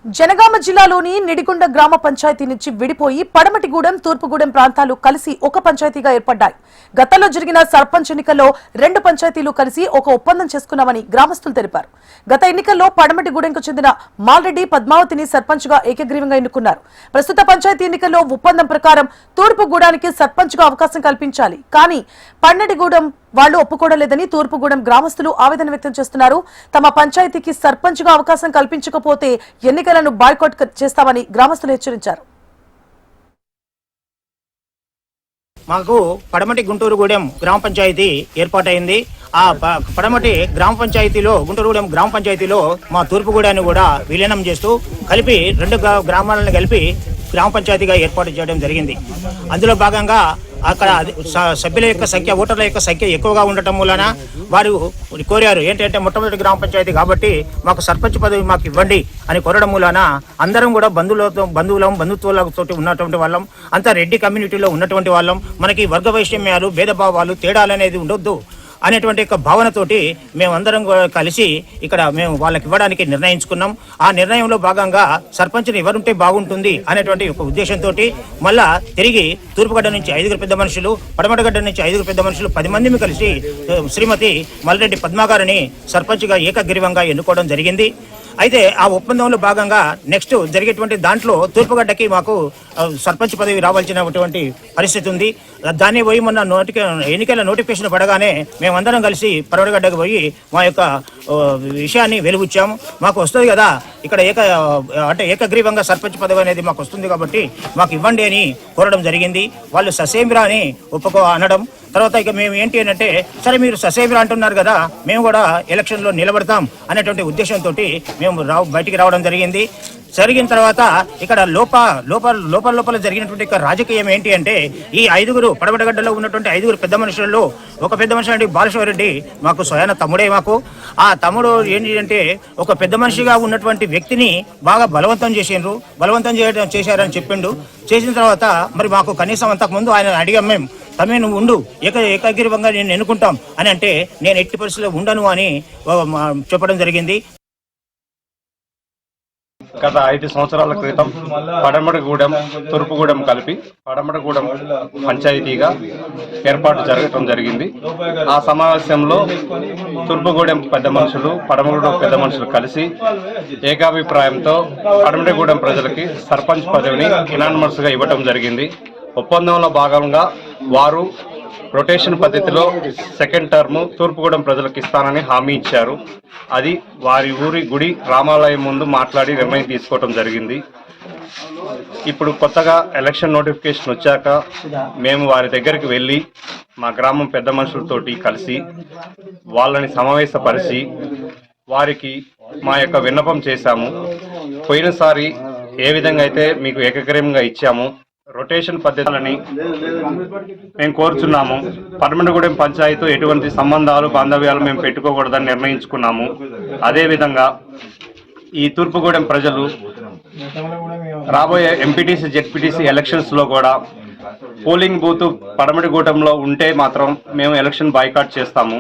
జనగామ జిల్లాలోని నిడికొండ గ్రామ పంచాయతీ నుంచి విడిపోయి పడమటిగూడెం తూర్పుగూడెం ప్రాంతాలు కలిసి ఒక పంచాయతీగా ఏర్పడ్డాయి. గతంలో జరిగిన సర్పంచ్ ఎన్నికల్లో రెండు పంచాయతీలు కలిసి ఒక ఒప్పందం చేసుకున్నామని గ్రామస్తులు తెలిపారు. గత ఎన్నికల్లో పడమటిగూడెంకు చెందిన మాల్రెడ్డి పద్మావతిని సర్పంచ్ గా ఏకగ్రీవంగా ఎన్నుకున్నారు. ప్రస్తుత పంచాయతీ ఎన్నికల్లో ఒప్పందం ప్రకారం తూర్పుగూడానికి సర్పంచ్ గా అవకాశం కల్పించాలి. కానీ పడమటిగూడెం వాళ్లు ఒప్పుకోవలేదని తూర్పుగూడెం గ్రామస్తులు ఆవేదన వ్యక్తం చేస్తున్నారు. తమ పంచాయతీకి సర్పంచ్ గా అవకాశం కల్పించకపోతే ఎన్నికలను బాయ్కాట్ చేస్తామని గ్రామస్తులు హెచ్చరించారు. మాకు పడమటి గుంటూరుగూడెం గ్రామ పంచాయతీ ఏర్పాటైంది. ఆ పడమటి గ్రామ పంచాయతీలో గుంటూరుగూడెం గ్రామ పంచాయతీలో మా తూర్పుగూడెన్ని కూడా విలీనం చేస్తూ కలిపి రెండు గ్రామాలను కలిపి గ్రామ పంచాయతీగా ఏర్పాటు చేయడం జరిగింది. అందులో భాగంగా అక్కడ సభ్యుల యొక్క సంఖ్య, ఓటర్ల యొక్క సంఖ్య ఎక్కువగా ఉండటం వలన వారు కోరారు ఏంటంటే మొట్టమొదటి గ్రామ పంచాయతీ కాబట్టి మాకు సర్పంచ్ పదవి మాకు ఇవ్వండి అని కోరడం వలన అందరం కూడా బంధుత్వాలతో ఉన్నటువంటి వాళ్ళం, అంతా రెడ్డి కమ్యూనిటీలో ఉన్నటువంటి వాళ్ళం. మనకి వర్గ వైషమ్యాలు, భేదభావాలు, తేడాలు అనేది ఉండొద్దు అనేటువంటి యొక్క భావనతోటి మేమందరం కలిసి ఇక్కడ మేము వాళ్ళకి ఇవ్వడానికి నిర్ణయించుకున్నాం. ఆ నిర్ణయంలో భాగంగా సర్పంచ్ని ఎవరుంటే బాగుంటుంది అనేటువంటి ఒక ఉద్దేశంతో మళ్ళా తిరిగి తూర్పుగడ్డ నుంచి 5 పెద్ద మనుషులు, పడమటగడ్డ నుంచి 5 పెద్ద మనుషులు 10 మంది కలిసి శ్రీమతి మల్రెడ్డి పద్మా గారిని సర్పంచ్గా ఏకగ్రీవంగా ఎన్నుకోవడం జరిగింది. అయితే ఆ ఒప్పందంలో భాగంగా నెక్స్ట్ జరిగేటువంటి దాంట్లో తూర్పుగడ్డకి మాకు సర్పంచ్ పదవి రావాల్సినటువంటి పరిస్థితి ఉంది. దాన్ని పోయి మొన్న ఎన్నికల నోటిఫికేషన్ పడగానే మేమందరం కలిసి పడమటగడ్డకు పోయి మా యొక్క విషయాన్ని వెలుగుచ్చాము. మాకు వస్తుంది కదా ఇక్కడ ఏకగ్రీవంగా సర్పంచ్ పదవి అనేది మాకు వస్తుంది కాబట్టి మాకు ఇవ్వండి అని కోరడం జరిగింది. వాళ్ళు ససేమిరా అని అనడం. తర్వాత ఇక మేము ఏంటి అంటే సరే మీరు ససేమిరా అంటున్నారు కదా, మేము కూడా ఎలక్షన్లో నిలబడతాం అనేటువంటి ఉద్దేశంతో మేము బయటికి రావడం జరిగింది. జరిగిన తర్వాత ఇక్కడ లోపల జరిగినటువంటి రాజకీయం ఏంటి అంటే ఈ 5 పడమటగడ్డలో ఉన్నటువంటి 5 పెద్ద మనుషులలో ఒక పెద్ద మనిషి అంటే బాలశివరెడ్డి మాకు స్వయాన తమ్ముడే. మాకు ఆ తమ్ముడు ఏంటి అంటే ఒక పెద్ద మనిషిగా ఉన్నటువంటి వ్యక్తిని బాగా బలవంతం చేశారని చెప్పిండు. చేసిన తర్వాత మరి మాకు కనీసం అంతకుముందు ఆయన అడిగాం మేము, తమ్మే నువ్వు ఉండు, ఏకగ్రీవంగా నేను ఎన్నుకుంటాం అని అంటే నేను ఎట్టి పరిస్థితుల్లో ఉండను అని చెప్పడం జరిగింది. గత 5 సంవత్సరాల క్రితం పడమటిగూడెం తూర్పుగూడెం కలిపి పడమటిగూడెం పంచాయతీగా ఏర్పాటు జరగటం జరిగింది. ఆ సమావేశంలో తూర్పుగూడెం పెద్ద మనుషులు, పడమటిగూడెం పెద్ద మనుషులు కలిసి ఏకాభిప్రాయంతో పడమటిగూడెం ప్రజలకి సర్పంచ్ పదవిని యునానిమస్ గా ఇవ్వటం జరిగింది. ఒప్పందంలో భాగంగా వారు రొటేషన్ పద్ధతిలో సెకండ్ టర్మ్ తూర్పుగూడెం ప్రజలకు ఇస్తానని హామీ ఇచ్చారు. అది వారి ఊరి గుడి రామాలయం ముందు మాట్లాడి నిర్ణయం తీసుకోవటం జరిగింది. ఇప్పుడు కొత్తగా ఎలక్షన్ నోటిఫికేషన్ వచ్చాక మేము వారి దగ్గరికి వెళ్ళి మా గ్రామం పెద్ద మనుషులతోటి కలిసి వాళ్ళని సమావేశపరిచి వారికి మా యొక్క విన్నపం చేశాము. పోయినసారి ఏ విధంగా అయితే మీకు ఏకగ్రీవంగా ఇచ్చాము రొటేషన్ పద్ధతులని మేము కోరుచున్నాము. పడమటిగూడెం పంచాయతీ ఎటువంటి సంబంధాలు, బాంధవ్యాలు మేము పెట్టుకోకూడదని నిర్ణయించుకున్నాము. అదేవిధంగా ఈ తూర్పుగూడెం ప్రజలు రాబోయే ఎంపీటీసీ, జెడ్పీటీసీ ఎలక్షన్స్లో కూడా పోలింగ్ బూత్ పడమటిగూడెంలో ఉంటే మాత్రం మేము ఎలక్షన్ బాయ్కాట్ చేస్తాము.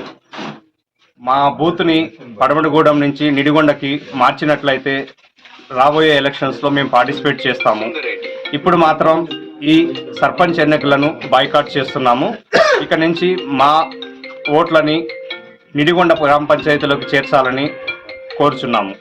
మా బూత్ని పడమటిగూడెం నుంచి నిడిగొండకి మార్చినట్లయితే రాబోయే ఎలక్షన్స్లో మేము పార్టిసిపేట్ చేస్తాము. ఇప్పుడు మాత్రం ఈ సర్పంచ్ ఎన్నికలను బాయ్కాట్ చేస్తున్నాము. ఇక నుంచి మా ఓట్లని నిడిగొండ గ్రామ పంచాయతీలోకి చేర్చాలని కోరుచున్నాము.